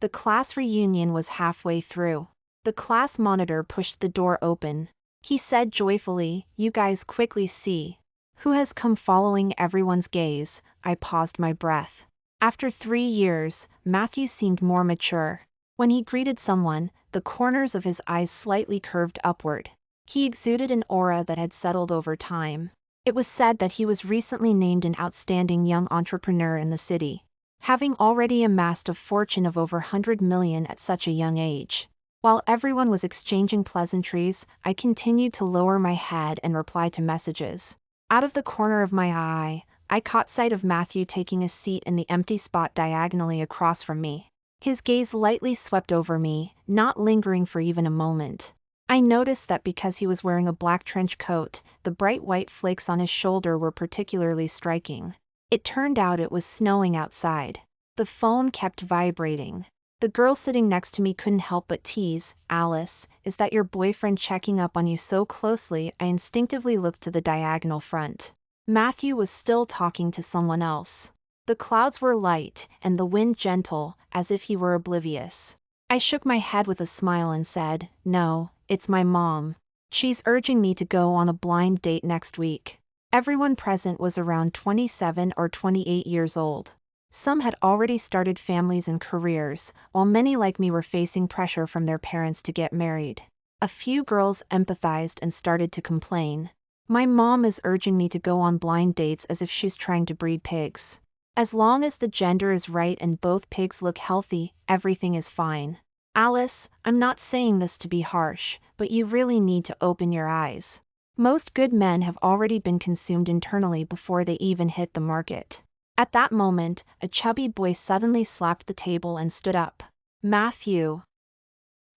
The class reunion was halfway through. The class monitor pushed the door open. He said joyfully, "You guys quickly see who has come." Following everyone's gaze, I paused my breath. After 3 years, Matthew seemed more mature. When he greeted someone, the corners of his eyes slightly curved upward. He exuded an aura that had settled over time. It was said that he was recently named an outstanding young entrepreneur in the city, having already amassed a fortune of over 100 million at such a young age. While everyone was exchanging pleasantries, I continued to lower my head and reply to messages. Out of the corner of my eye, I caught sight of Matthew taking a seat in the empty spot diagonally across from me. His gaze lightly swept over me, not lingering for even a moment. I noticed that because he was wearing a black trench coat, the bright white flakes on his shoulder were particularly striking. It turned out it was snowing outside. The phone kept vibrating. The girl sitting next to me couldn't help but tease, "Alice, is that your boyfriend checking up on you so closely?" I instinctively looked to the diagonal front. Matthew was still talking to someone else. The clouds were light, and the wind gentle, as if he were oblivious. I shook my head with a smile and said, "No, it's my mom. She's urging me to go on a blind date next week." Everyone present was around 27 or 28 years old. Some had already started families and careers, while many like me were facing pressure from their parents to get married. A few girls empathized and started to complain. "My mom is urging me to go on blind dates as if she's trying to breed pigs. As long as the gender is right and both pigs look healthy, everything is fine." Alice, I'm not saying this to be harsh, but you really need to open your eyes. Most good men have already been consumed internally before they even hit the market. At that moment, a chubby boy suddenly slapped the table and stood up. "Matthew,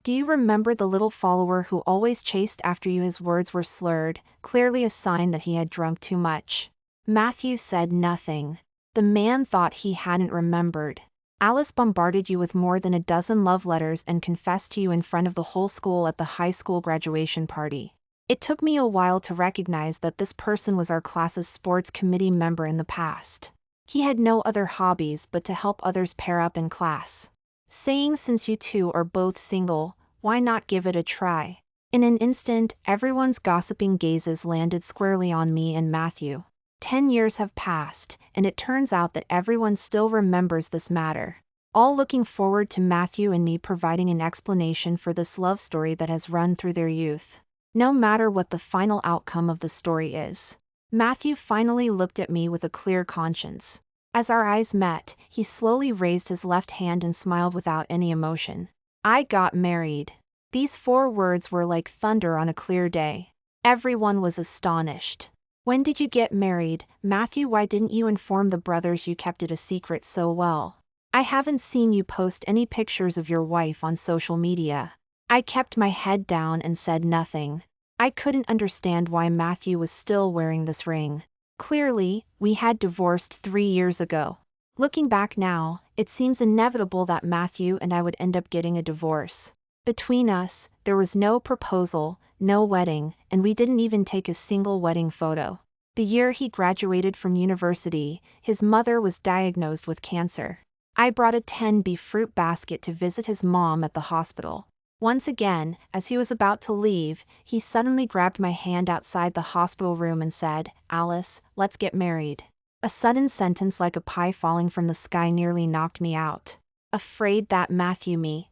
do you remember the little follower who always chased after you?" His words were slurred, clearly a sign that he had drunk too much. Matthew said nothing. The man thought he hadn't remembered. "Alice bombarded you with more than a dozen love letters and confessed to you in front of the whole school at the high school graduation party. It took me a while to recognize that this person was our class's sports committee member in the past. He had no other hobbies but to help others pair up in class. Saying, since you two are both single, why not give it a try?" In an instant, everyone's gossiping gazes landed squarely on me and Matthew. 10 years have passed, and it turns out that everyone still remembers this matter, all looking forward to Matthew and me providing an explanation for this love story that has run through their youth. No matter what the final outcome of the story is. Matthew finally looked at me with a clear conscience. As our eyes met, he slowly raised his left hand and smiled without any emotion. "I got married." These 4 words were like thunder on a clear day. Everyone was astonished. "When did you get married, Matthew? Why didn't you inform the brothers? You kept it a secret so well. I haven't seen you post any pictures of your wife on social media." I kept my head down and said nothing. I couldn't understand why Matthew was still wearing this ring. Clearly, we had divorced 3 years ago. Looking back now, it seems inevitable that Matthew and I would end up getting a divorce. Between us, there was no proposal, no wedding, and we didn't even take a single wedding photo. The year he graduated from university, his mother was diagnosed with cancer. I brought a 10B fruit basket to visit his mom at the hospital. Once again, as he was about to leave, he suddenly grabbed my hand outside the hospital room and said, "Alice, let's get married." A sudden sentence like a pie falling from the sky nearly knocked me out. Afraid that Matthew me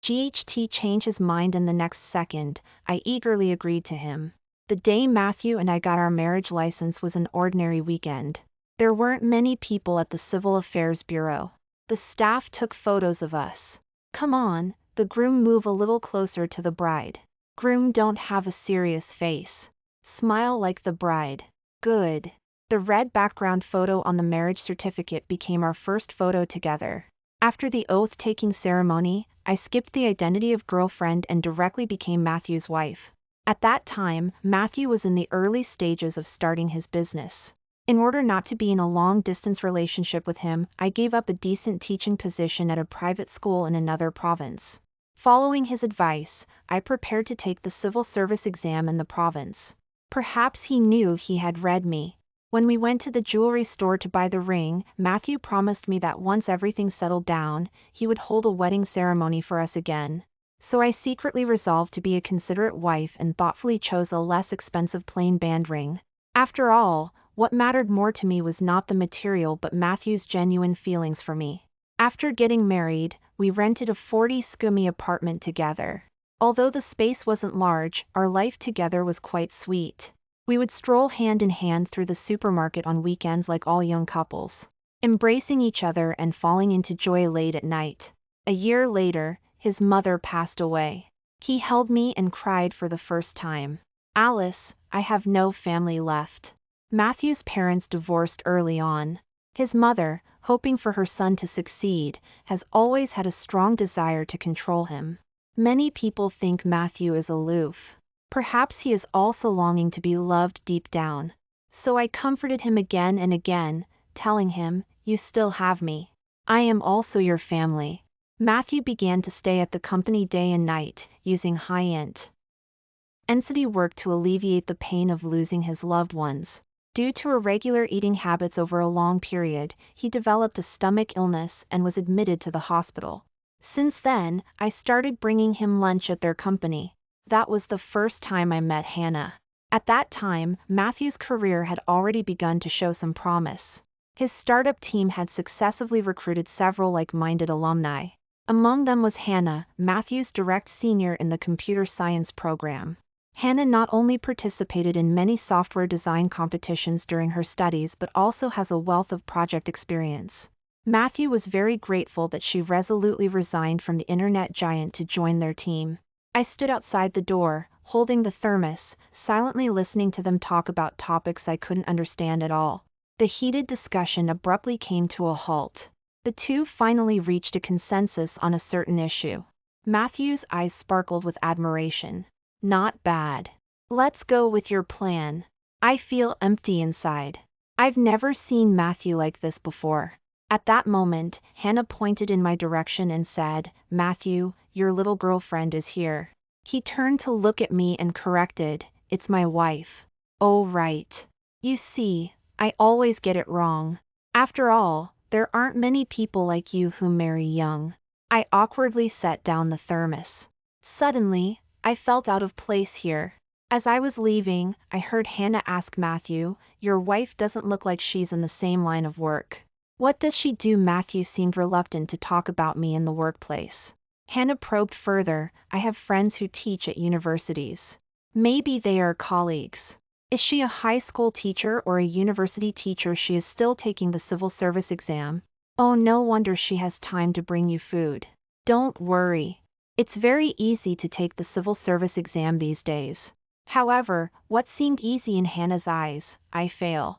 GHT changed his mind in the next second, I eagerly agreed to him. The day Matthew and I got our marriage license was an ordinary weekend. There weren't many people at the Civil Affairs Bureau. The staff took photos of us. "Come on." The groom moved a little closer to the bride. "Groom, don't have a serious face. Smile like the bride." "Good." The red background photo on the marriage certificate became our first photo together. After the oath-taking ceremony, I skipped the identity of girlfriend and directly became Matthew's wife. At that time, Matthew was in the early stages of starting his business. In order not to be in a long-distance relationship with him, I gave up a decent teaching position at a private school in another province. Following his advice, I prepared to take the civil service exam in the province. Perhaps he knew he had read me. When we went to the jewelry store to buy the ring, Matthew promised me that once everything settled down, he would hold a wedding ceremony for us again. So I secretly resolved to be a considerate wife and thoughtfully chose a less expensive plain band ring. After all, what mattered more to me was not the material but Matthew's genuine feelings for me. After getting married, we rented a 40-scummy apartment together. Although the space wasn't large, our life together was quite sweet. We would stroll hand in hand through the supermarket on weekends like all young couples, embracing each other and falling into joy late at night. A year later, his mother passed away. He held me and cried for the first time. Alice, I have no family left. Matthew's parents divorced early on. His mother, hoping for her son to succeed, has always had a strong desire to control him. Many people think Matthew is aloof. Perhaps he is also longing to be loved deep down. So I comforted him again and again, telling him, "You still have me. I am also your family." Matthew began to stay at the company day and night, using high-intensity work to alleviate the pain of losing his loved ones. Due to irregular eating habits over a long period, he developed a stomach illness and was admitted to the hospital. Since then, I started bringing him lunch at their company. That was the first time I met Hannah. At that time, Matthew's career had already begun to show some promise. His startup team had successfully recruited several like-minded alumni. Among them was Hannah, Matthew's direct senior in the computer science program. Hannah not only participated in many software design competitions during her studies but also has a wealth of project experience. Matthew was very grateful that she resolutely resigned from the internet giant to join their team. I stood outside the door, holding the thermos, silently listening to them talk about topics I couldn't understand at all. The heated discussion abruptly came to a halt. The two finally reached a consensus on a certain issue. Matthew's eyes sparkled with admiration. "Not bad. Let's go with your plan. I feel empty inside." I've never seen Matthew like this before. At that moment, Hannah pointed in my direction and said, "Matthew, your little girlfriend is here." He turned to look at me and corrected, "It's my wife." "Oh right. You see, I always get it wrong. After all, there aren't many people like you who marry young." I awkwardly set down the thermos. Suddenly, I felt out of place here. As I was leaving, I heard Hannah ask Matthew, "Your wife doesn't look like she's in the same line of work. What does she do?" Matthew seemed reluctant to talk about me in the workplace. Hannah probed further, "I have friends who teach at universities. Maybe they are colleagues." "Is she a high school teacher or a university teacher?" "She is still taking the civil service exam." "Oh, no wonder she has time to bring you food." "Don't worry. It's very easy to take the civil service exam these days." However, what seemed easy in Hannah's eyes, I failed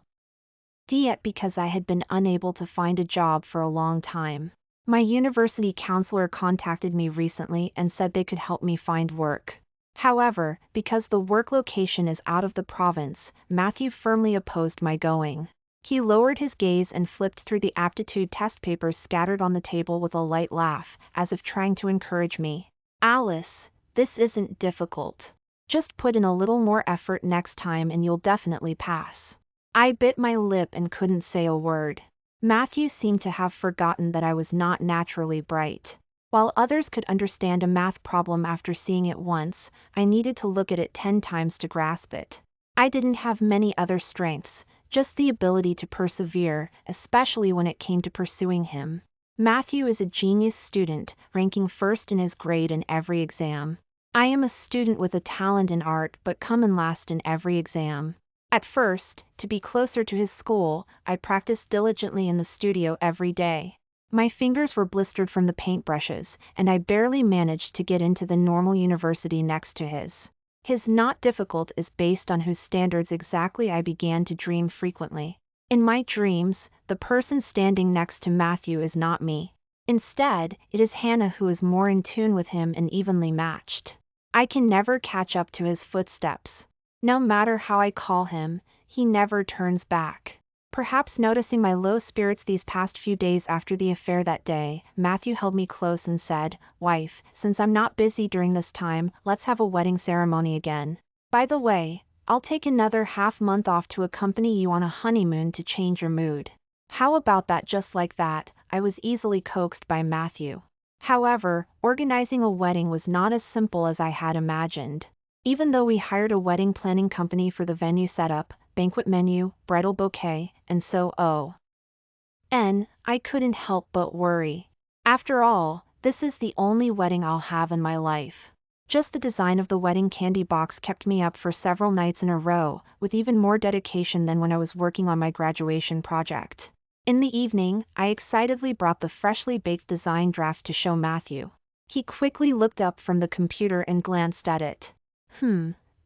at because I had been unable to find a job for a long time. My university counselor contacted me recently and said they could help me find work. However, because the work location is out of the province, Matthew firmly opposed my going. He lowered his gaze and flipped through the aptitude test papers scattered on the table with a light laugh, as if trying to encourage me. "Alice, this isn't difficult. Just put in a little more effort next time and you'll definitely pass." I bit my lip and couldn't say a word. Matthew seemed to have forgotten that I was not naturally bright. While others could understand a math problem after seeing it once, I needed to look at it 10 times to grasp it. I didn't have many other strengths, just the ability to persevere, especially when it came to pursuing him. Matthew is a genius student, ranking first in his grade in every exam. I am a student with a talent in art but come in last in every exam. At first, to be closer to his school, I practiced diligently in the studio every day. My fingers were blistered from the paintbrushes, and I barely managed to get into the normal university next to his. His not difficult is based on whose standards exactly I began to dream frequently. In my dreams, the person standing next to Matthew is not me. Instead, it is Hannah who is more in tune with him and evenly matched. I can never catch up to his footsteps. No matter how I call him, he never turns back. Perhaps noticing my low spirits these past few days after the affair that day, Matthew held me close and said, "Wife, since I'm not busy during this time, let's have a wedding ceremony again. By the way, I'll take another half-month off to accompany you on a honeymoon to change your mood. How about that? Just like that, I was easily coaxed by Matthew. However, organizing a wedding was not as simple as I had imagined. Even though we hired a wedding planning company for the venue setup, banquet menu, bridal bouquet, and so on, I couldn't help but worry. After all, this is the only wedding I'll have in my life. Just the design of the wedding candy box kept me up for several nights in a row, with even more dedication than when I was working on my graduation project. In the evening, I excitedly brought the freshly baked design draft to show Matthew. He quickly looked up from the computer and glanced at it.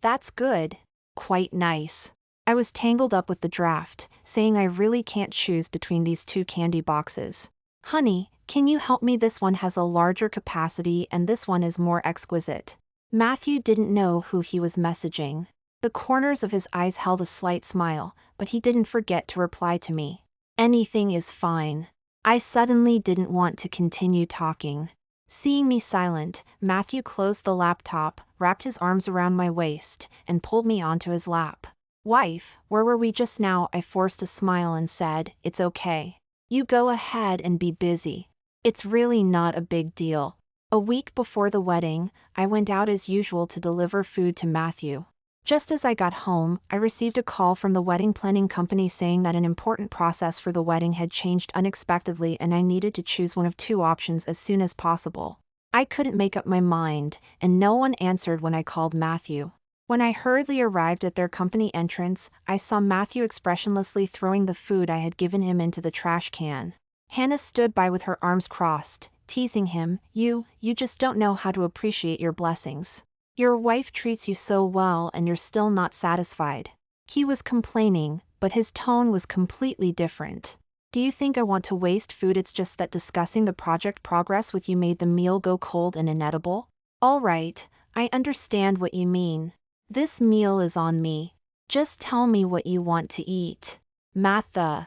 That's good. Quite nice. I was tangled up with the draft, saying I really can't choose between these two candy boxes. Honey, can you help me? This one has a larger capacity and this one is more exquisite. Matthew didn't know who he was messaging. The corners of his eyes held a slight smile, but he didn't forget to reply to me. Anything is fine. I suddenly didn't want to continue talking. Seeing me silent, Matthew closed the laptop, wrapped his arms around my waist, and pulled me onto his lap. Wife, where were we just now? I forced a smile and said, it's okay. You go ahead and be busy. It's really not a big deal. A week before the wedding, I went out as usual to deliver food to Matthew. Just as I got home, I received a call from the wedding planning company saying that an important process for the wedding had changed unexpectedly and I needed to choose one of two options as soon as possible. I couldn't make up my mind, and no one answered when I called Matthew. When I hurriedly arrived at their company entrance, I saw Matthew expressionlessly throwing the food I had given him into the trash can. Hannah stood by with her arms crossed, teasing him, You just don't know how to appreciate your blessings. Your wife treats you so well and you're still not satisfied. He was complaining, but his tone was completely different. Do you think I want to waste food? It's just that discussing the project progress with you made the meal go cold and inedible. All right, I understand what you mean. This meal is on me. Just tell me what you want to eat. Matt the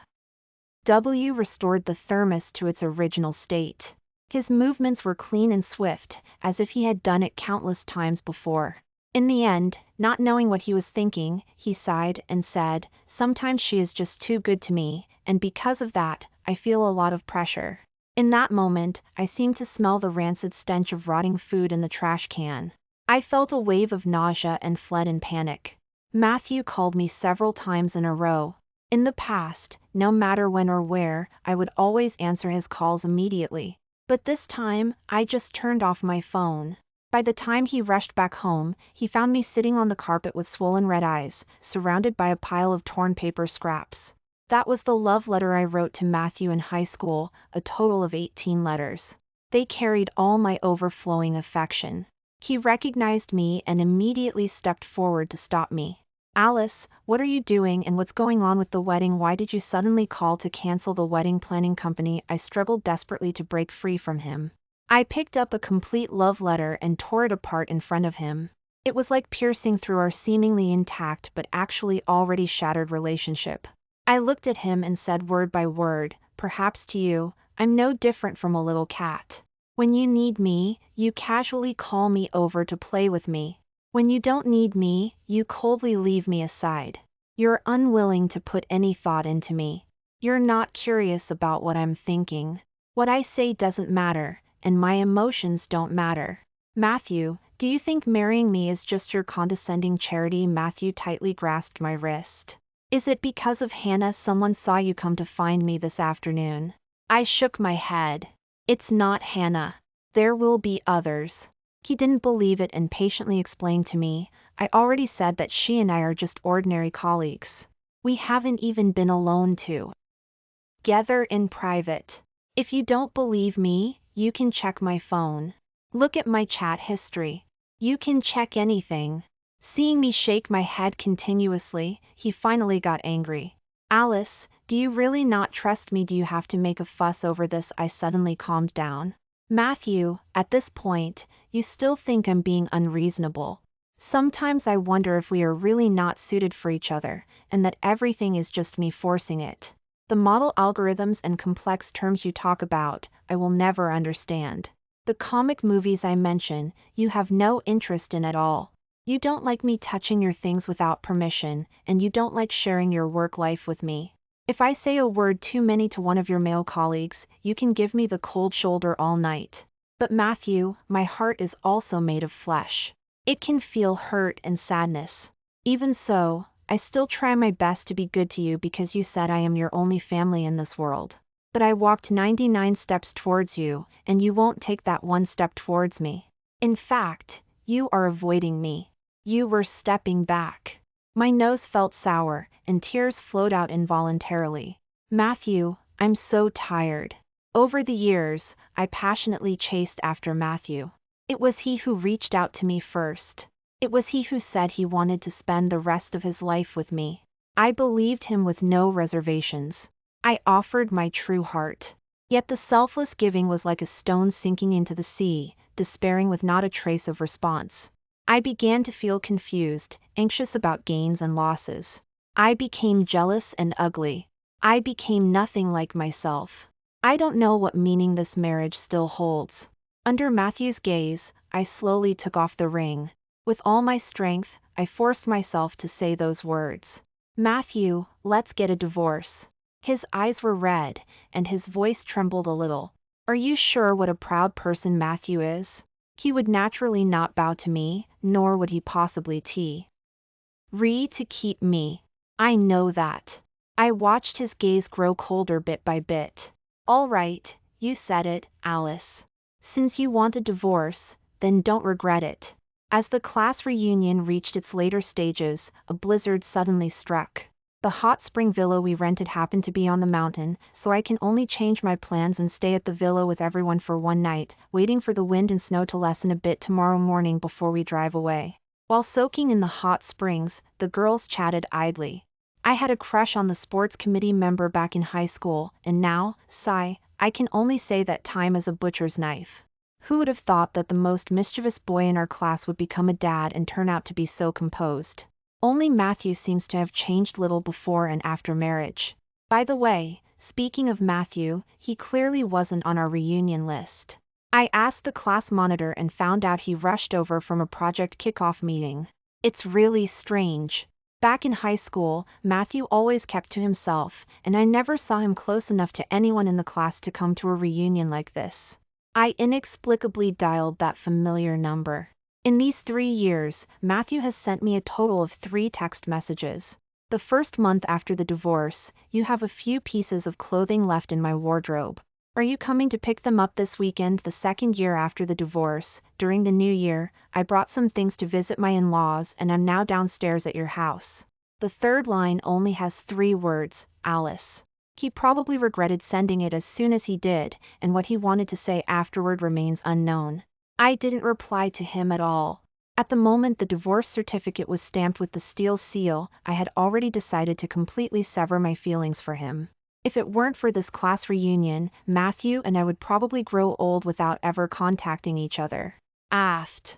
W restored the thermos to its original state. His movements were clean and swift, as if he had done it countless times before. In the end, not knowing what he was thinking, he sighed and said, Sometimes she is just too good to me, and because of that, I feel a lot of pressure. In that moment, I seemed to smell the rancid stench of rotting food in the trash can. I felt a wave of nausea and fled in panic. Matthew called me several times in a row. In the past, no matter when or where, I would always answer his calls immediately. But this time, I just turned off my phone. By the time he rushed back home, he found me sitting on the carpet with swollen red eyes, surrounded by a pile of torn paper scraps. That was the love letter I wrote to Matthew in high school, a total of 18 letters. They carried all my overflowing affection. He recognized me and immediately stepped forward to stop me. Alice, what are you doing and what's going on with the wedding? Why did you suddenly call to cancel the wedding planning company? I struggled desperately to break free from him. I picked up a complete love letter and tore it apart in front of him. It was like piercing through our seemingly intact but actually already shattered relationship. I looked at him and said word by word, Perhaps to you, I'm no different from a little cat. When you need me, you casually call me over to play with me. When you don't need me, you coldly leave me aside. You're unwilling to put any thought into me. You're not curious about what I'm thinking. What I say doesn't matter, and my emotions don't matter. Matthew, do you think marrying me is just your condescending charity? Matthew tightly grasped my wrist. Is it because of Hannah? Someone saw you come to find me this afternoon. I shook my head. It's not Hannah. There will be others. He didn't believe it and patiently explained to me, I already said that she and I are just ordinary colleagues. We haven't even been alone together in private. If you don't believe me, you can check my phone. Look at my chat history. You can check anything. Seeing me shake my head continuously, he finally got angry. Alice, do you really not trust me? Do you have to make a fuss over this? I suddenly calmed down. Matthew, at this point, you still think I'm being unreasonable. Sometimes I wonder if we are really not suited for each other, and that everything is just me forcing it. The model algorithms and complex terms you talk about, I will never understand. The comic movies I mention, you have no interest in at all. You don't like me touching your things without permission, and you don't like sharing your work life with me. If I say a word too many to one of your male colleagues, you can give me the cold shoulder all night. But Matthew, my heart is also made of flesh. It can feel hurt and sadness. Even so, I still try my best to be good to you because you said I am your only family in this world. But I walked 99 steps towards you, and you won't take that one step towards me. In fact, you are avoiding me. You were stepping back. My nose felt sour, and tears flowed out involuntarily. Matthew, I'm so tired. Over the years, I passionately chased after Matthew. It was he who reached out to me first. It was he who said he wanted to spend the rest of his life with me. I believed him with no reservations. I offered my true heart. Yet the selfless giving was like a stone sinking into the sea, despairing with not a trace of response. I began to feel confused, anxious about gains and losses. I became jealous and ugly. I became nothing like myself. I don't know what meaning this marriage still holds. Under Matthew's gaze, I slowly took off the ring. With all my strength, I forced myself to say those words. Matthew, let's get a divorce. His eyes were red, and his voice trembled a little. Are you sure what a proud person Matthew is? He would naturally not bow to me, nor would he possibly to keep me. I know that. I watched his gaze grow colder bit by bit. All right, you said it, Alice. Since you want a divorce, then don't regret it. As the class reunion reached its later stages, a blizzard suddenly struck. The hot spring villa we rented happened to be on the mountain, so I can only change my plans and stay at the villa with everyone for one night, waiting for the wind and snow to lessen a bit tomorrow morning before we drive away. While soaking in the hot springs, the girls chatted idly. I had a crush on the sports committee member back in high school, and now, sigh, I can only say that time is a butcher's knife. Who would have thought that the most mischievous boy in our class would become a dad and turn out to be so composed? Only Matthew seems to have changed little before and after marriage. By the way, speaking of Matthew, he clearly wasn't on our reunion list. I asked the class monitor and found out he rushed over from a project kickoff meeting. It's really strange. Back in high school, Matthew always kept to himself, and I never saw him close enough to anyone in the class to come to a reunion like this. I inexplicably dialed that familiar number. In these 3 years, Matthew has sent me a total of 3 text messages. The first month after the divorce, you have a few pieces of clothing left in my wardrobe. Are you coming to pick them up this weekend? The second year after the divorce, during the new year, I brought some things to visit my in-laws and I'm now downstairs at your house. The third line only has 3 words, Alice. He probably regretted sending it as soon as he did, and what he wanted to say afterward remains unknown. I didn't reply to him at all. At the moment the divorce certificate was stamped with the steel seal, I had already decided to completely sever my feelings for him. If it weren't for this class reunion, Matthew and I would probably grow old without ever contacting each other. Aft.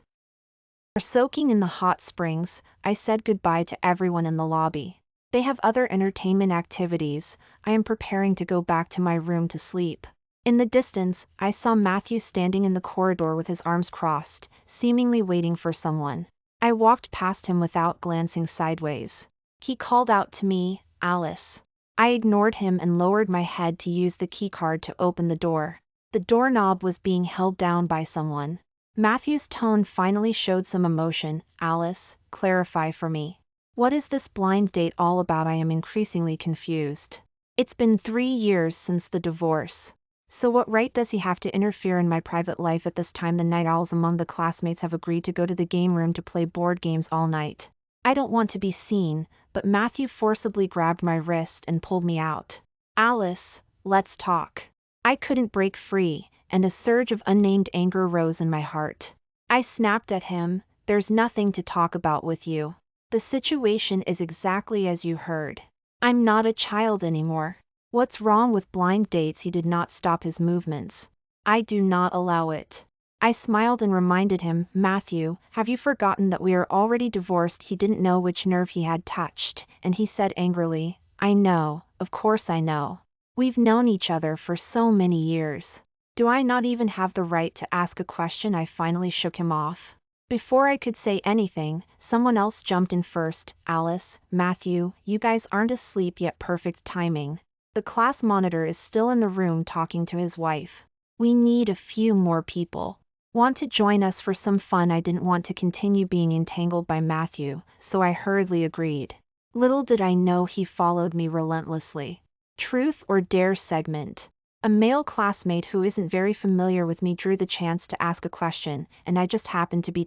Soaking in the hot springs, I said goodbye to everyone in the lobby. They have other entertainment activities. I am preparing to go back to my room to sleep. In the distance, I saw Matthew standing in the corridor with his arms crossed, seemingly waiting for someone. I walked past him without glancing sideways. He called out to me, Alice. I ignored him and lowered my head to use the keycard to open the door. The doorknob was being held down by someone. Matthew's tone finally showed some emotion. Alice, clarify for me. What is this blind date all about? I am increasingly confused. It's been 3 years since the divorce. So what right does he have to interfere in my private life at this time? The night owls among the classmates have agreed to go to the game room to play board games all night. I don't want to be seen, but Matthew forcibly grabbed my wrist and pulled me out. Alice, let's talk. I couldn't break free, and a surge of unnamed anger rose in my heart. I snapped at him, there's nothing to talk about with you. The situation is exactly as you heard. I'm not a child anymore. What's wrong with blind dates? He did not stop his movements. I do not allow it. I smiled and reminded him, Matthew, have you forgotten that we are already divorced? He didn't know which nerve he had touched, and he said angrily, I know, of course I know. We've known each other for so many years. Do I not even have the right to ask a question? I finally shook him off. Before I could say anything, someone else jumped in first. Alice, Matthew, you guys aren't asleep yet. Perfect timing. The class monitor is still in the room talking to his wife. We need a few more people. Want to join us for some fun? I didn't want to continue being entangled by Matthew, so I hurriedly agreed. Little did I know he followed me relentlessly. Truth or Dare segment. A male classmate who isn't very familiar with me drew the chance to ask a question, and I just happened to be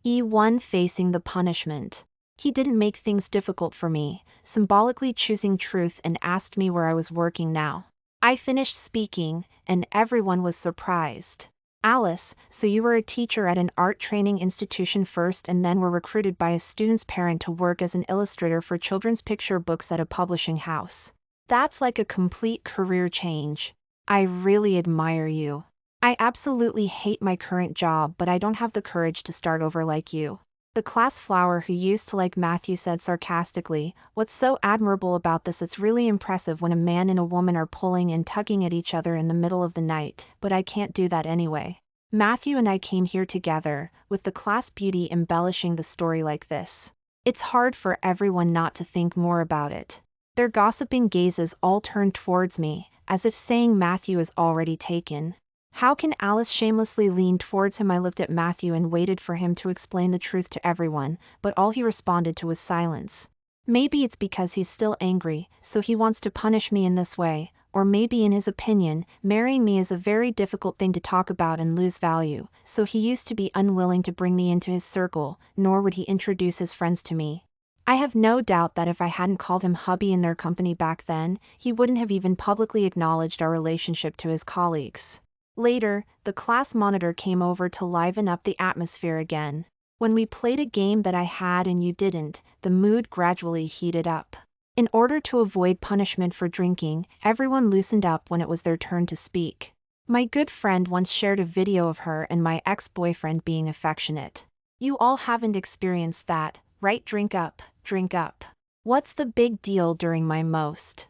E1 facing the punishment. He didn't make things difficult for me, symbolically choosing truth, and asked me where I was working now. I finished speaking, and everyone was surprised. Alice, so you were a teacher at an art training institution first and then were recruited by a student's parent to work as an illustrator for children's picture books at a publishing house. That's like a complete career change. I really admire you. I absolutely hate my current job, but I don't have the courage to start over like you. The class flower who used to like Matthew said sarcastically, what's so admirable about this? It's really impressive when a man and a woman are pulling and tugging at each other in the middle of the night, but I can't do that anyway. Matthew and I came here together, with the class beauty embellishing the story like this. It's hard for everyone not to think more about it. Their gossiping gazes all turned towards me, as if saying Matthew is already taken. How can Alice shamelessly lean towards him? I looked at Matthew and waited for him to explain the truth to everyone, but all he responded to was silence. Maybe it's because he's still angry, so he wants to punish me in this way, or maybe in his opinion, marrying me is a very difficult thing to talk about and lose value, so he used to be unwilling to bring me into his circle, nor would he introduce his friends to me. I have no doubt that if I hadn't called him hubby in their company back then, he wouldn't have even publicly acknowledged our relationship to his colleagues. Later, the class monitor came over to liven up the atmosphere again. When we played a game that I had and you didn't, the mood gradually heated up. In order to avoid punishment for drinking, everyone loosened up when it was their turn to speak. My good friend once shared a video of her and my ex-boyfriend being affectionate. You all haven't experienced that, right? Drink up, drink up. What's the big deal? During my most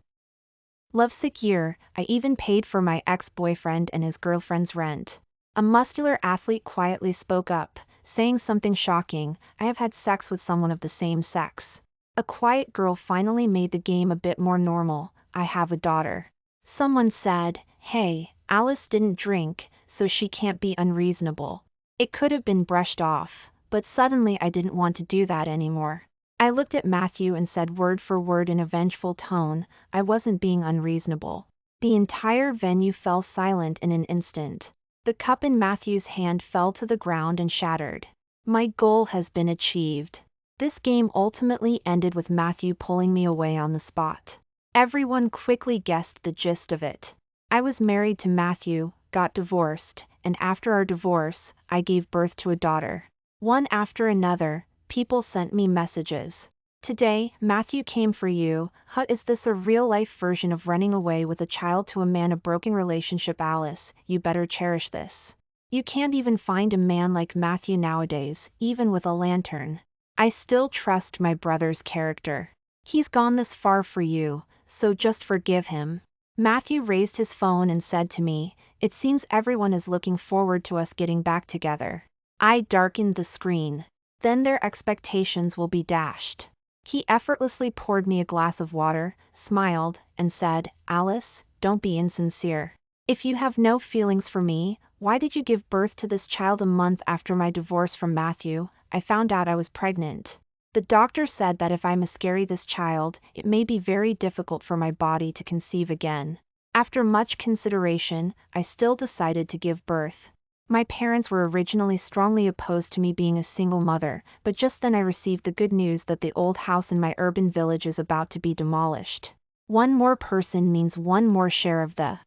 lovesick year, I even paid for my ex-boyfriend and his girlfriend's rent. A muscular athlete quietly spoke up, saying something shocking, I have had sex with someone of the same sex. A quiet girl finally made the game a bit more normal, I have a daughter. Someone said, hey, Alice didn't drink, so she can't be unreasonable. It could have been brushed off, but suddenly I didn't want to do that anymore. I looked at Matthew and said word for word in a vengeful tone, I wasn't being unreasonable. The entire venue fell silent in an instant. The cup in Matthew's hand fell to the ground and shattered. My goal has been achieved. This game ultimately ended with Matthew pulling me away on the spot. Everyone quickly guessed the gist of it. I was married to Matthew, got divorced, and after our divorce, I gave birth to a daughter. One after another, people sent me messages. Today, Matthew came for you. Is this a real-life version of running away with a child to a man? A broken relationship? Alice, you better cherish this. You can't even find a man like Matthew nowadays, even with a lantern. I still trust my brother's character. He's gone this far for you, so just forgive him. Matthew raised his phone and said to me, it seems everyone is looking forward to us getting back together. I darkened the screen. Then their expectations will be dashed. He effortlessly poured me a glass of water, smiled, and said, Alice, don't be insincere. If you have no feelings for me, why did you give birth to this child? A month after my divorce from Matthew, I found out I was pregnant. The doctor said that if I miscarry this child, it may be very difficult for my body to conceive again. After much consideration, I still decided to give birth. My parents were originally strongly opposed to me being a single mother, but just then I received the good news that the old house in my urban village is about to be demolished. One more person means one more share of the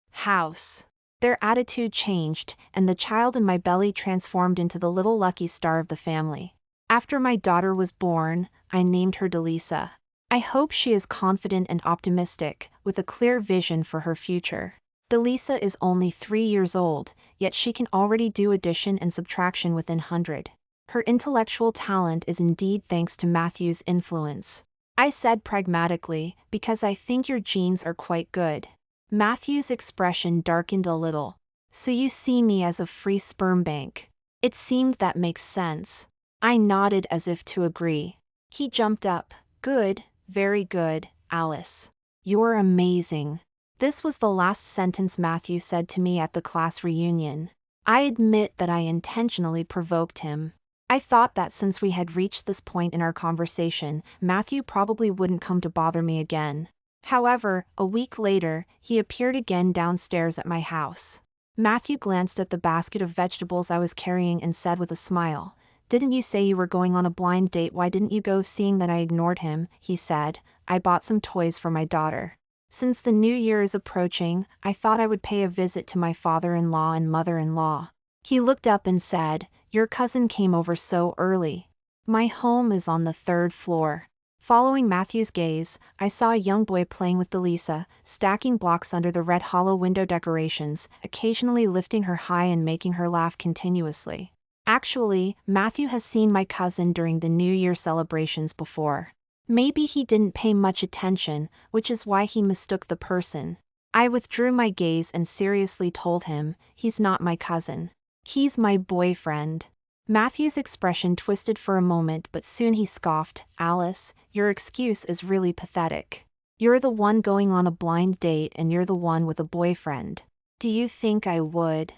house. Their attitude changed, and the child in my belly transformed into the little lucky star of the family. After my daughter was born, I named her Delisa. I hope she is confident and optimistic, with a clear vision for her future. Delisa is only 3 years old, yet she can already do addition and subtraction within 100. Her intellectual talent is indeed thanks to Matthew's influence. I said pragmatically, because I think your genes are quite good. Matthew's expression darkened a little. So you see me as a free sperm bank. It seemed that makes sense. I nodded as if to agree. He jumped up. Good, very good, Alice. You're amazing. This was the last sentence Matthew said to me at the class reunion. I admit that I intentionally provoked him. I thought that since we had reached this point in our conversation, Matthew probably wouldn't come to bother me again. However, a week later, he appeared again downstairs at my house. Matthew glanced at the basket of vegetables I was carrying and said with a smile, "Didn't you say you were going on a blind date? Why didn't you go?" Seeing that I ignored him, he said, "I bought some toys for my daughter. Since the new year is approaching, I thought I would pay a visit to my father-in-law and mother-in-law." He looked up and said, "Your cousin came over so early. My home is on the third floor." Following Matthew's gaze, I saw a young boy playing with Delisa, stacking blocks under the red hollow window decorations, occasionally lifting her high and making her laugh continuously. Actually, Matthew has seen my cousin during the New Year celebrations before. Maybe he didn't pay much attention, which is why he mistook the person. I withdrew my gaze and seriously told him, "He's not my cousin. He's my boyfriend." Matthew's expression twisted for a moment, but soon he scoffed, "Alice, your excuse is really pathetic. You're the one going on a blind date and you're the one with a boyfriend. Do you think I would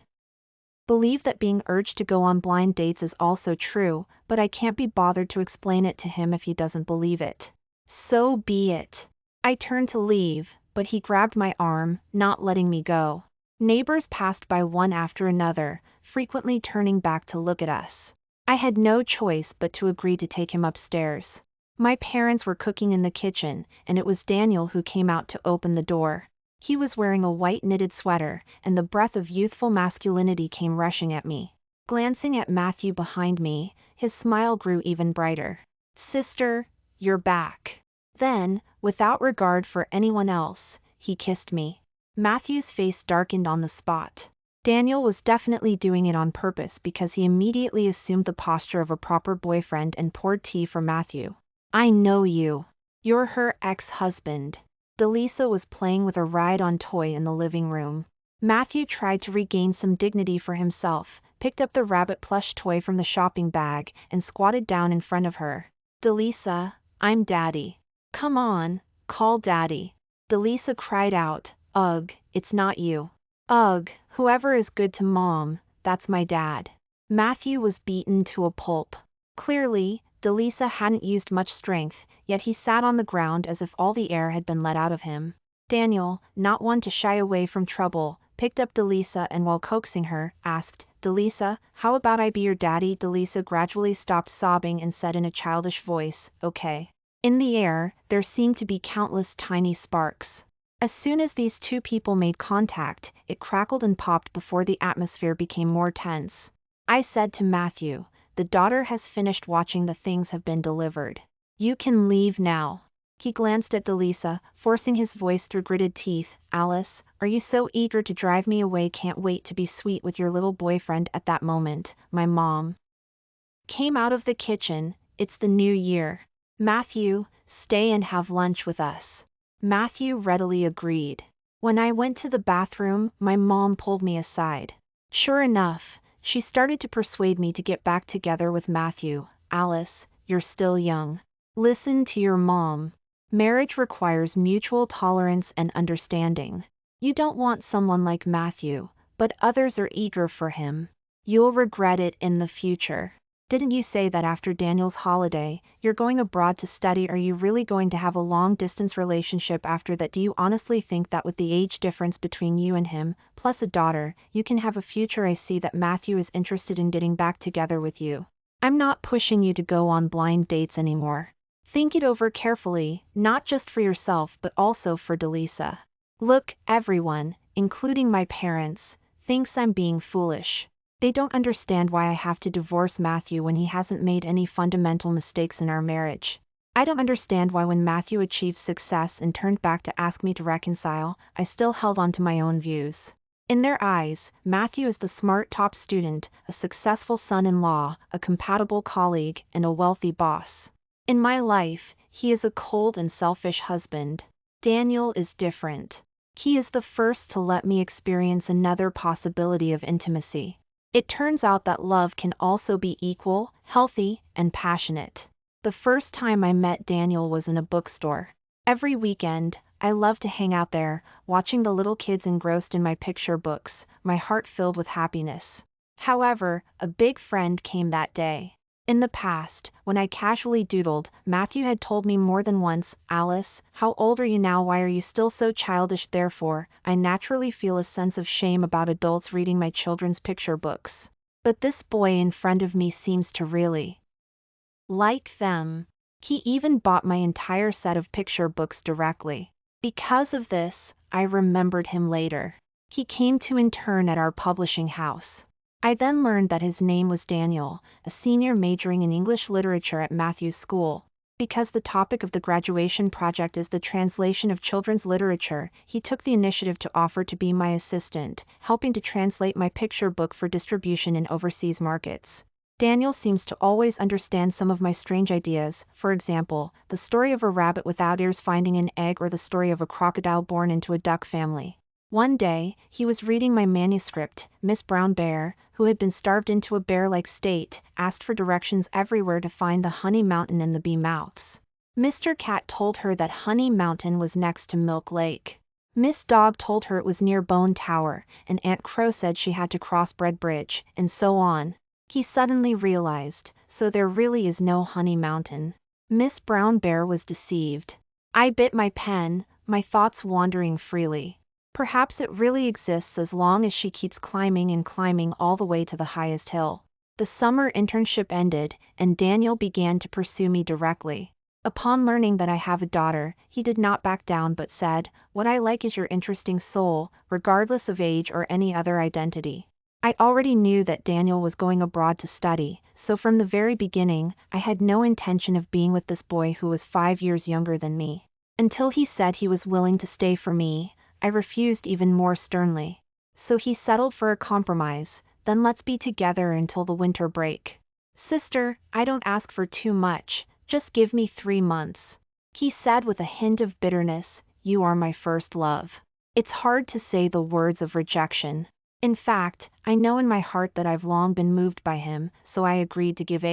believe that being urged to go on blind dates is also true, but I can't be bothered to explain it to him if he doesn't believe it. So be it." I turned to leave, but he grabbed my arm, not letting me go. Neighbors passed by one after another, frequently turning back to look at us. I had no choice but to agree to take him upstairs. My parents were cooking in the kitchen, and it was Daniel who came out to open the door. He was wearing a white knitted sweater, and the breath of youthful masculinity came rushing at me. Glancing at Matthew behind me, his smile grew even brighter. "Sister, you're back." Then, without regard for anyone else, he kissed me. Matthew's face darkened on the spot. Daniel was definitely doing it on purpose because he immediately assumed the posture of a proper boyfriend and poured tea for Matthew. "I know you. You're her ex-husband." Delisa was playing with a ride-on toy in the living room. Matthew tried to regain some dignity for himself, picked up the rabbit plush toy from the shopping bag, and squatted down in front of her. "Delisa, I'm Daddy. Come on, call Daddy." Delisa cried out, "Ugh, it's not you. Ugh, whoever is good to Mom, that's my dad." Matthew was beaten to a pulp. Clearly, Delisa hadn't used much strength, yet he sat on the ground as if all the air had been let out of him. Daniel, not one to shy away from trouble, picked up Delisa and while coaxing her, asked, "Delisa, how about I be your daddy?" Delisa gradually stopped sobbing and said in a childish voice, "Okay." In the air, there seemed to be countless tiny sparks. As soon as these two people made contact, it crackled and popped before the atmosphere became more tense. I said to Matthew, "The daughter has finished watching, the things have been delivered. You can leave now." He glanced at Delisa, forcing his voice through gritted teeth, "Alice, are you so eager to drive me away? Can't wait to be sweet with your little boyfriend." At that moment, my mom came out of the kitchen. "It's the new year. Matthew, stay and have lunch with us." Matthew readily agreed. When I went to the bathroom, my mom pulled me aside. Sure enough, she started to persuade me to get back together with Matthew. "Alice, you're still young. Listen to your mom. Marriage requires mutual tolerance and understanding. You don't want someone like Matthew, but others are eager for him. You'll regret it in the future." Didn't you say that after Daniel's holiday, you're going abroad to study? Are you really going to have a long-distance relationship after that? Do you honestly think that with the age difference between you and him, plus a daughter, you can have a future? I see that Matthew is interested in getting back together with you. I'm not pushing you to go on blind dates anymore. Think it over carefully, not just for yourself but also for Delisa. Look, everyone, including my parents, thinks I'm being foolish. They don't understand why I have to divorce Matthew when he hasn't made any fundamental mistakes in our marriage. I don't understand why when Matthew achieved success and turned back to ask me to reconcile, I still held on to my own views. In their eyes, Matthew is the smart top student, a successful son-in-law, a compatible colleague, and a wealthy boss. In my life, he is a cold and selfish husband. Daniel is different. He is the first to let me experience another possibility of intimacy. It turns out that love can also be equal, healthy, and passionate. The first time I met Daniel was in a bookstore. Every weekend, I loved to hang out there, watching the little kids engrossed in my picture books, my heart filled with happiness. However, a big friend came that day. In the past, when I casually doodled, Matthew had told me more than once, "Alice, how old are you now? Why are you still so childish?" Therefore, I naturally feel a sense of shame about adults reading my children's picture books. But this boy in front of me seems to really like them. He even bought my entire set of picture books directly. Because of this, I remembered him later. He came to intern at our publishing house. I then learned that his name was Daniel, a senior majoring in English literature at Matthew's school. Because the topic of the graduation project is the translation of children's literature, he took the initiative to offer to be my assistant, helping to translate my picture book for distribution in overseas markets. Daniel seems to always understand some of my strange ideas, for example, the story of a rabbit without ears finding an egg or the story of a crocodile born into a duck family. One day, he was reading my manuscript. Miss Brown Bear, who had been starved into a bear-like state, asked for directions everywhere to find the Honey Mountain and the Bee Mouths. Mr. Cat told her that Honey Mountain was next to Milk Lake. Miss Dog told her it was near Bone Tower, and Aunt Crow said she had to cross Bread Bridge, and so on. He suddenly realized, so there really is no Honey Mountain. Miss Brown Bear was deceived. I bit my pen, my thoughts wandering freely. Perhaps it really exists as long as she keeps climbing and climbing all the way to the highest hill. The summer internship ended, and Daniel began to pursue me directly. Upon learning that I have a daughter, he did not back down but said, "What I like is your interesting soul, regardless of age or any other identity." I already knew that Daniel was going abroad to study, so from the very beginning, I had no intention of being with this boy who was 5 years younger than me. Until he said he was willing to stay for me, I refused even more sternly. So he settled for a compromise, then let's be together until the winter break. Sister, I don't ask for too much, just give me 3 months. He said with a hint of bitterness, "You are my first love." It's hard to say the words of rejection. In fact, I know in my heart that I've long been moved by him, so I agreed to give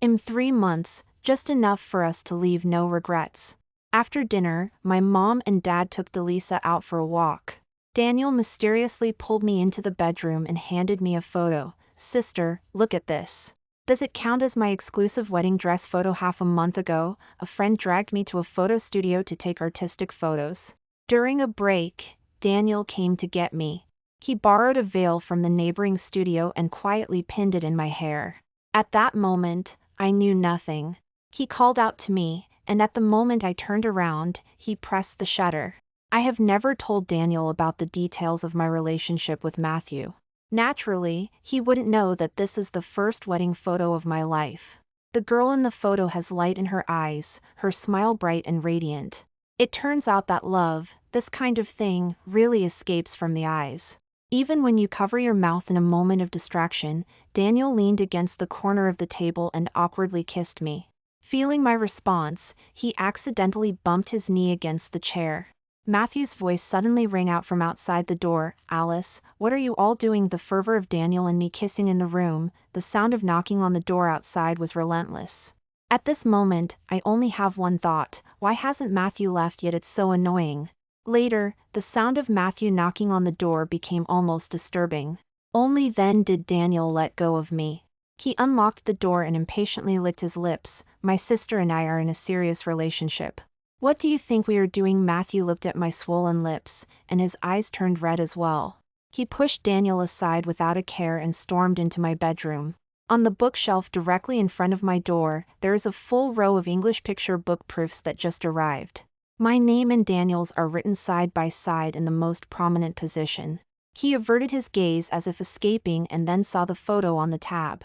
him 3 months, just enough for us to leave no regrets. After dinner, my mom and dad took Delisa out for a walk. Daniel mysteriously pulled me into the bedroom and handed me a photo. "Sister, look at this. Does it count as my exclusive wedding dress photo? Half a month ago, a friend dragged me to a photo studio to take artistic photos. During a break, Daniel came to get me. He borrowed a veil from the neighboring studio and quietly pinned it in my hair. At that moment, I knew nothing. He called out to me, and at the moment I turned around, he pressed the shutter. I have never told Daniel about the details of my relationship with Matthew. Naturally, he wouldn't know that this is the first wedding photo of my life. The girl in the photo has light in her eyes, her smile bright and radiant. It turns out that love, this kind of thing, really escapes from the eyes. Even when you cover your mouth in a moment of distraction, Daniel leaned against the corner of the table and awkwardly kissed me. Feeling my response, he accidentally bumped his knee against the chair. Matthew's voice suddenly rang out from outside the door, "Alice, what are you all doing?" The fervor of Daniel and me kissing in the room, the sound of knocking on the door outside was relentless. At this moment, I only have one thought: why hasn't Matthew left yet? It's so annoying. Later, the sound of Matthew knocking on the door became almost disturbing. Only then did Daniel let go of me. He unlocked the door and impatiently licked his lips. "My sister and I are in a serious relationship." "What do you think we are doing?" Matthew looked at my swollen lips, and his eyes turned red as well. He pushed Daniel aside without a care and stormed into my bedroom. On the bookshelf directly in front of my door, there is a full row of English picture book proofs that just arrived. My name and Daniel's are written side by side in the most prominent position. He averted his gaze as if escaping and then saw the photo on the tab.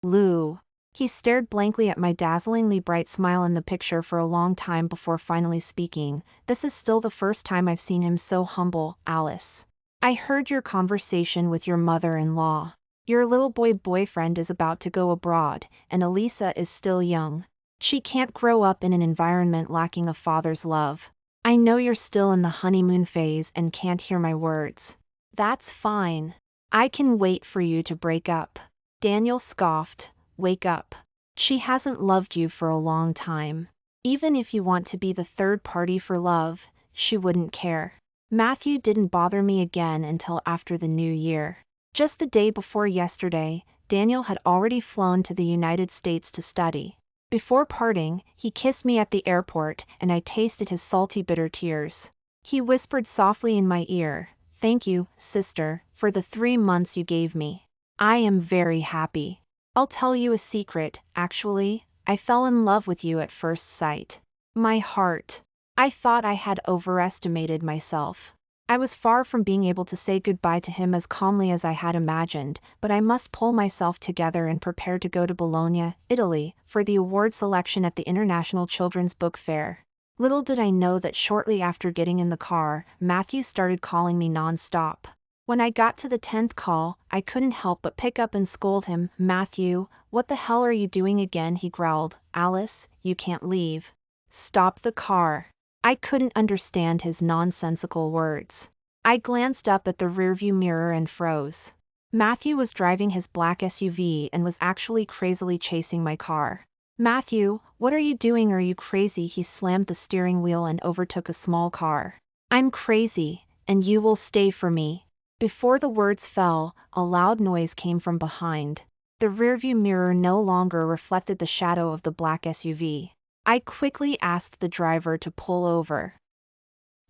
"Lou." He stared blankly at my dazzlingly bright smile in the picture for a long time before finally speaking. "This is still the first time I've seen him so humble, Alice. I heard your conversation with your mother-in-law. Your little boy boyfriend is about to go abroad, and Elisa is still young. She can't grow up in an environment lacking a father's love. I know you're still in the honeymoon phase and can't hear my words. That's fine. I can wait for you to break up. Daniel scoffed. Wake up. She hasn't loved you for a long time. Even if you want to be the third party for love, she wouldn't care. Matthew didn't bother me again until after the new year. Just the day before yesterday, Daniel had already flown to the United States to study. Before parting, he kissed me at the airport and I tasted his salty bitter tears. He whispered softly in my ear, "Thank you, sister, for the 3 months you gave me. I am very happy. I'll tell you a secret, actually, I fell in love with you at first sight. My heart. I thought I had overestimated myself. I was far from being able to say goodbye to him as calmly as I had imagined, but I must pull myself together and prepare to go to Bologna, Italy, for the award selection at the International Children's Book Fair. Little did I know that shortly after getting in the car, Matthew started calling me non-stop. When I got to the 10th call, I couldn't help but pick up and scold him. "Matthew, what the hell are you doing again?" he growled. "Alice, you can't leave. Stop the car." I couldn't understand his nonsensical words. I glanced up at the rearview mirror and froze. Matthew was driving his black SUV and was actually crazily chasing my car. "Matthew, what are you doing? Are you crazy?" He slammed the steering wheel and overtook a small car. "I'm crazy, and you will stay for me." Before the words fell, a loud noise came from behind. The rearview mirror no longer reflected the shadow of the black SUV. I quickly asked the driver to pull over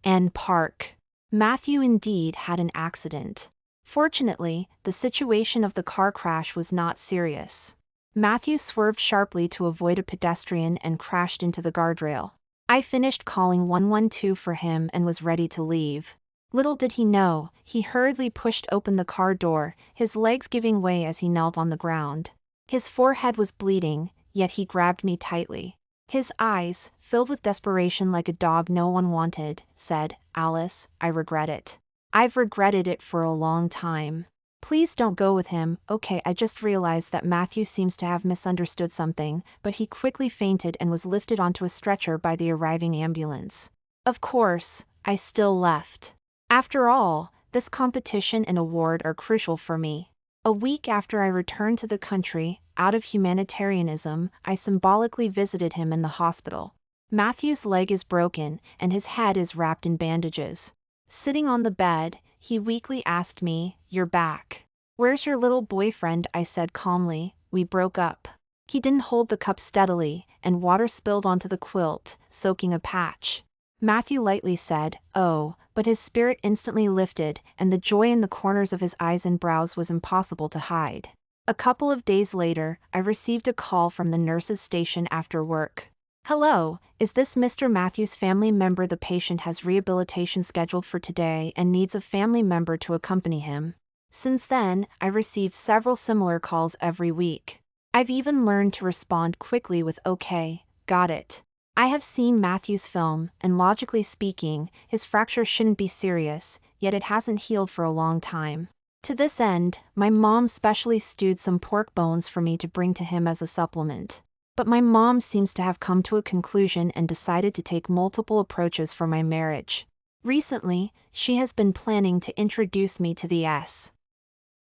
and park. Matthew indeed had an accident. Fortunately, the situation of the car crash was not serious. Matthew swerved sharply to avoid a pedestrian and crashed into the guardrail. I finished calling 112 for him and was ready to leave. Little did he know, he hurriedly pushed open the car door, his legs giving way as he knelt on the ground. His forehead was bleeding, yet he grabbed me tightly. His eyes, filled with desperation like a dog no one wanted, said, "Alice, I regret it. I've regretted it for a long time. Please don't go with him." "Okay." I just realized that Matthew seems to have misunderstood something, but he quickly fainted and was lifted onto a stretcher by the arriving ambulance. Of course, I still left. After all, this competition and award are crucial for me. A week after I returned to the country, out of humanitarianism, I symbolically visited him in the hospital. Matthew's leg is broken, and his head is wrapped in bandages. Sitting on the bed, he weakly asked me, "You're back. Where's your little boyfriend?" I said calmly, "We broke up." He didn't hold the cup steadily, and water spilled onto the quilt, soaking a patch. Matthew lightly said, "Oh," but his spirit instantly lifted, and the joy in the corners of his eyes and brows was impossible to hide. A couple of days later, I received a call from the nurse's station after work. "Hello, is this Mr. Matthew's family member? The patient has rehabilitation scheduled for today and needs a family member to accompany him." Since then, I received several similar calls every week. I've even learned to respond quickly with "Okay, got it." I have seen Matthew's film, and logically speaking, his fracture shouldn't be serious, yet it hasn't healed for a long time. To this end, my mom specially stewed some pork bones for me to bring to him as a supplement. But my mom seems to have come to a conclusion and decided to take multiple approaches for my marriage. Recently, she has been planning to introduce me to the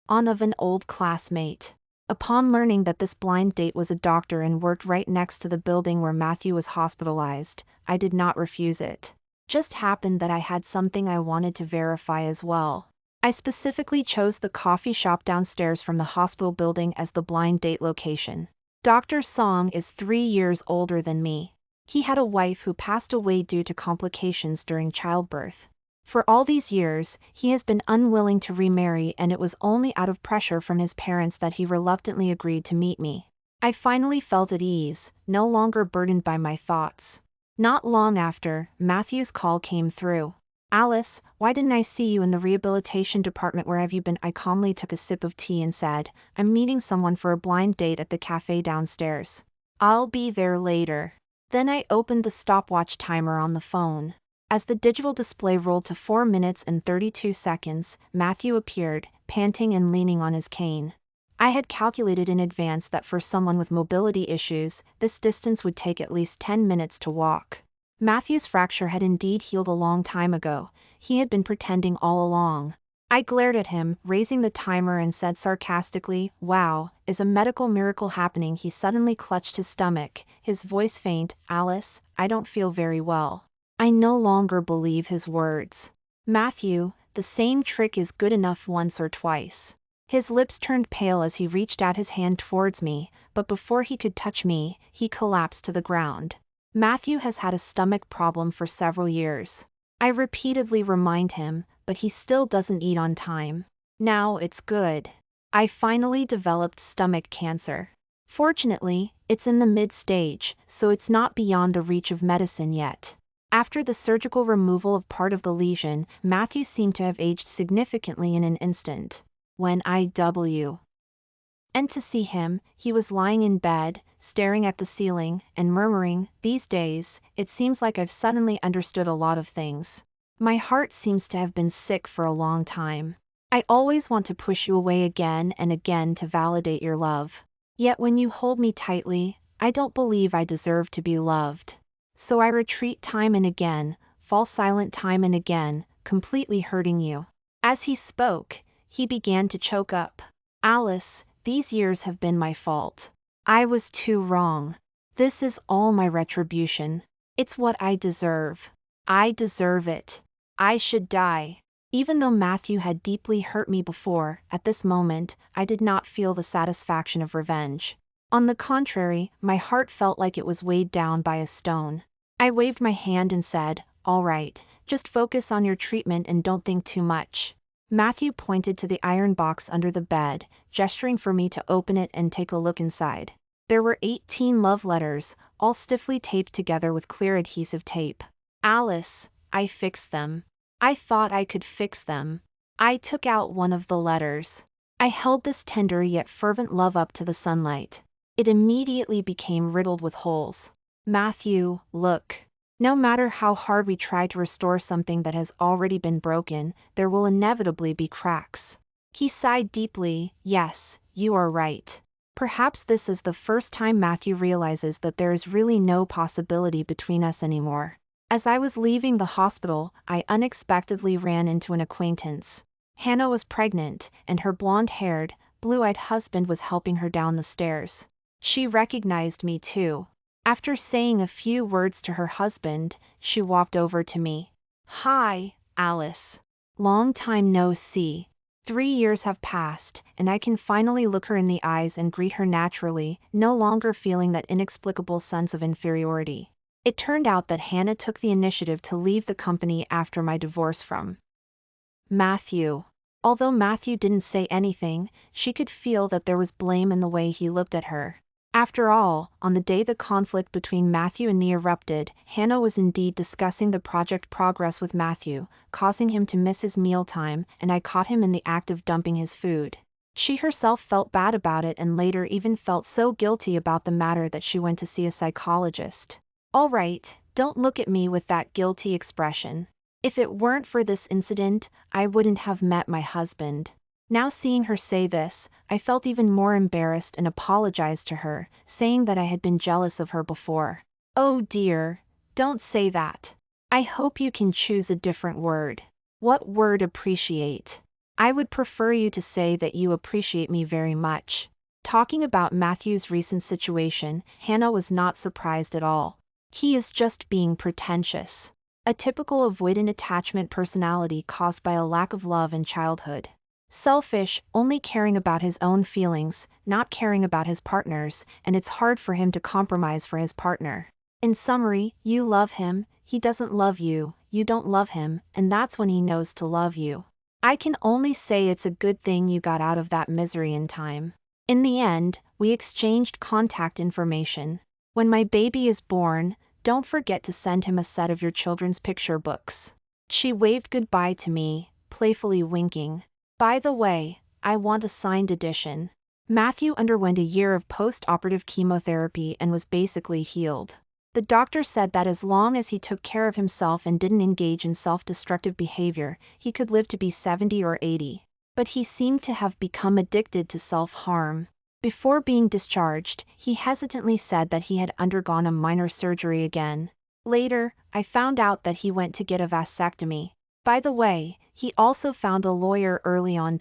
son of an old classmate. Upon learning that this blind date was a doctor and worked right next to the building where Matthew was hospitalized, I did not refuse it. Just happened that I had something I wanted to verify as well. I specifically chose the coffee shop downstairs from the hospital building as the blind date location. Dr. Song is 3 years older than me. He had a wife who passed away due to complications during childbirth. For all these years, he has been unwilling to remarry, and it was only out of pressure from his parents that he reluctantly agreed to meet me. I finally felt at ease, no longer burdened by my thoughts. Not long after, Matthew's call came through. "Alice, why didn't I see you in the rehabilitation department? Where have you been?" I calmly took a sip of tea and said, "I'm meeting someone for a blind date at the cafe downstairs. I'll be there later." Then I opened the stopwatch timer on the phone. As the digital display rolled to 4 minutes and 32 seconds, Matthew appeared, panting and leaning on his cane. I had calculated in advance that for someone with mobility issues, this distance would take at least 10 minutes to walk. Matthew's fracture had indeed healed a long time ago. He had been pretending all along. I glared at him, raising the timer, and said sarcastically, "Wow, is a medical miracle happening?" He suddenly clutched his stomach, his voice faint. "Alice, I don't feel very well." I no longer believe his words. "Matthew, the same trick is good enough once or twice." His lips turned pale as he reached out his hand towards me, but before he could touch me, he collapsed to the ground. Matthew has had a stomach problem for several years. I repeatedly remind him, but he still doesn't eat on time. Now it's good. I finally developed stomach cancer. Fortunately, it's in the mid-stage, so it's not beyond the reach of medicine yet. After the surgical removal of part of the lesion, Matthew seemed to have aged significantly in an instant. When I and to see him, he was lying in bed, staring at the ceiling, and murmuring, "These days, it seems like I've suddenly understood a lot of things. My heart seems to have been sick for a long time. I always want to push you away again and again to validate your love. Yet when you hold me tightly, I don't believe I deserve to be loved. So I retreat time and again, fall silent time and again, completely hurting you." As he spoke, he began to choke up. "Alice, these years have been my fault. I was too wrong. This is all my retribution. It's what I deserve. I deserve it. I should die." Even though Matthew had deeply hurt me before, at this moment, I did not feel the satisfaction of revenge. On the contrary, my heart felt like it was weighed down by a stone. I waved my hand and said, "All right, just focus on your treatment and don't think too much." Matthew pointed to the iron box under the bed, gesturing for me to open it and take a look inside. There were 18 love letters, all stiffly taped together with clear adhesive tape. "Alice, I fixed them. I thought I could fix them." I took out one of the letters. I held this tender yet fervent love up to the sunlight. It immediately became riddled with holes. "Matthew, look. No matter how hard we try to restore something that has already been broken, there will inevitably be cracks." He sighed deeply. "Yes, you are right. Perhaps this is the first time Matthew realizes that there is really no possibility between us anymore." As I was leaving the hospital, I unexpectedly ran into an acquaintance. Hannah was pregnant, and her blonde-haired, blue-eyed husband was helping her down the stairs. She recognized me too. After saying a few words to her husband, she walked over to me. "Hi, Alice. Long time no see." 3 years have passed, and I can finally look her in the eyes and greet her naturally, no longer feeling that inexplicable sense of inferiority. It turned out that Hannah took the initiative to leave the company after my divorce from Matthew. Although Matthew didn't say anything, she could feel that there was blame in the way he looked at her. After all, on the day the conflict between Matthew and me erupted, Hannah was indeed discussing the project progress with Matthew, causing him to miss his mealtime, and I caught him in the act of dumping his food. She herself felt bad about it and later even felt so guilty about the matter that she went to see a psychologist. All right, don't look at me with that guilty expression. If it weren't for this incident, I wouldn't have met my husband. Now seeing her say this, I felt even more embarrassed and apologized to her, saying that I had been jealous of her before. "Oh dear, don't say that. I hope you can choose a different word." "What word? Appreciate?" "I would prefer you to say that you appreciate me very much." Talking about Matthew's recent situation, Hannah was not surprised at all. "He is just being pretentious. A typical avoidant attachment personality caused by a lack of love in childhood. Selfish, only caring about his own feelings, not caring about his partner's, and it's hard for him to compromise for his partner. In summary, you love him, he doesn't love you, you don't love him, and that's when he knows to love you. I can only say it's a good thing you got out of that misery in time. In the end, we exchanged contact information. When my baby is born, don't forget to send him a set of your children's picture books." She waved goodbye to me, playfully winking. "By the way, I want a signed edition." Matthew underwent a year of post-operative chemotherapy and was basically healed. The doctor said that as long as he took care of himself and didn't engage in self-destructive behavior, he could live to be 70 or 80. But he seemed to have become addicted to self-harm. Before being discharged, he hesitantly said that he had undergone a minor surgery again. Later, I found out that he went to get a vasectomy. By the way, He also found a lawyer early on.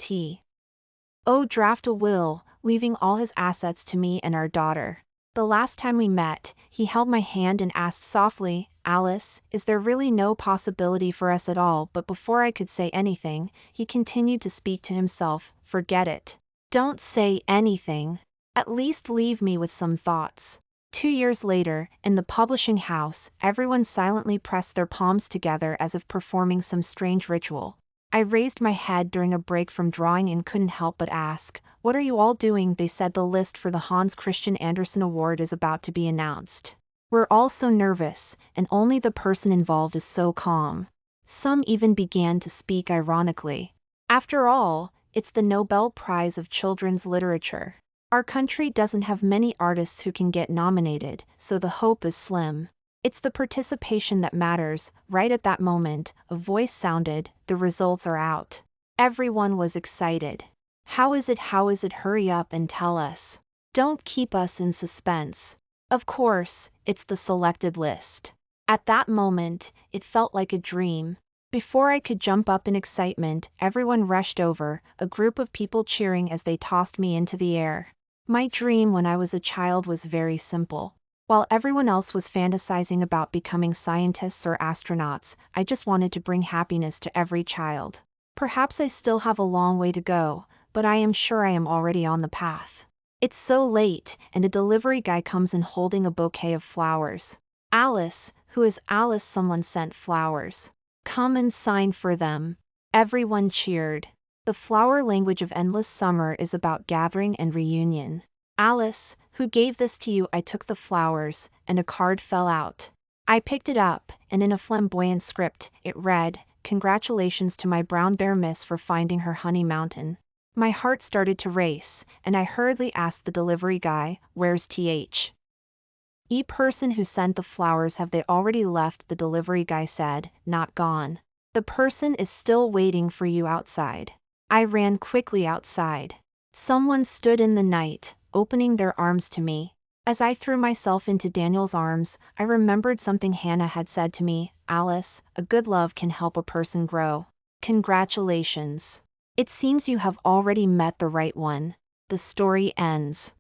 Draft a will, leaving all his assets to me and our daughter. The last time we met, he held my hand and asked softly, Alice, is there really no possibility for us at all? But before I could say anything, he continued to speak to himself, forget it. Don't say anything. At least leave me with some thoughts. 2 years later, in the publishing house, everyone silently pressed their palms together as if performing some strange ritual. I raised my head during a break from drawing and couldn't help but ask, what are you all doing? They said the list for the Hans Christian Andersen Award is about to be announced. We're all so nervous, and only the person involved is so calm. Some even began to speak ironically. After all, it's the Nobel Prize of Children's Literature. Our country doesn't have many artists who can get nominated, so the hope is slim. It's the participation that matters. Right at that moment, a voice sounded, the results are out. Everyone was excited. How is it? Hurry up and tell us. Don't keep us in suspense. Of course, it's the selected list. At that moment, it felt like a dream. Before I could jump up in excitement, everyone rushed over, a group of people cheering as they tossed me into the air. My dream when I was a child was very simple. While everyone else was fantasizing about becoming scientists or astronauts, I just wanted to bring happiness to every child. Perhaps I still have a long way to go, but I am sure I am already on the path. It's so late, and a delivery guy comes in holding a bouquet of flowers. Alice, who is Alice? Someone sent flowers. Come and sign for them. Everyone cheered. The flower language of endless summer is about gathering and reunion. Alice, who gave this to you? I took the flowers, and a card fell out. I picked it up, and in a flamboyant script, it read, Congratulations to my brown bear miss for finding her honey mountain. My heart started to race, and I hurriedly asked the delivery guy, where's the person who sent the flowers? Have they already left? The delivery guy said, not gone. The person is still waiting for you outside. I ran quickly outside. Someone stood in the night, opening their arms to me. As I threw myself into Daniel's arms, I remembered something Hannah had said to me, Alice, a good love can help a person grow. Congratulations. It seems you have already met the right one. The story ends.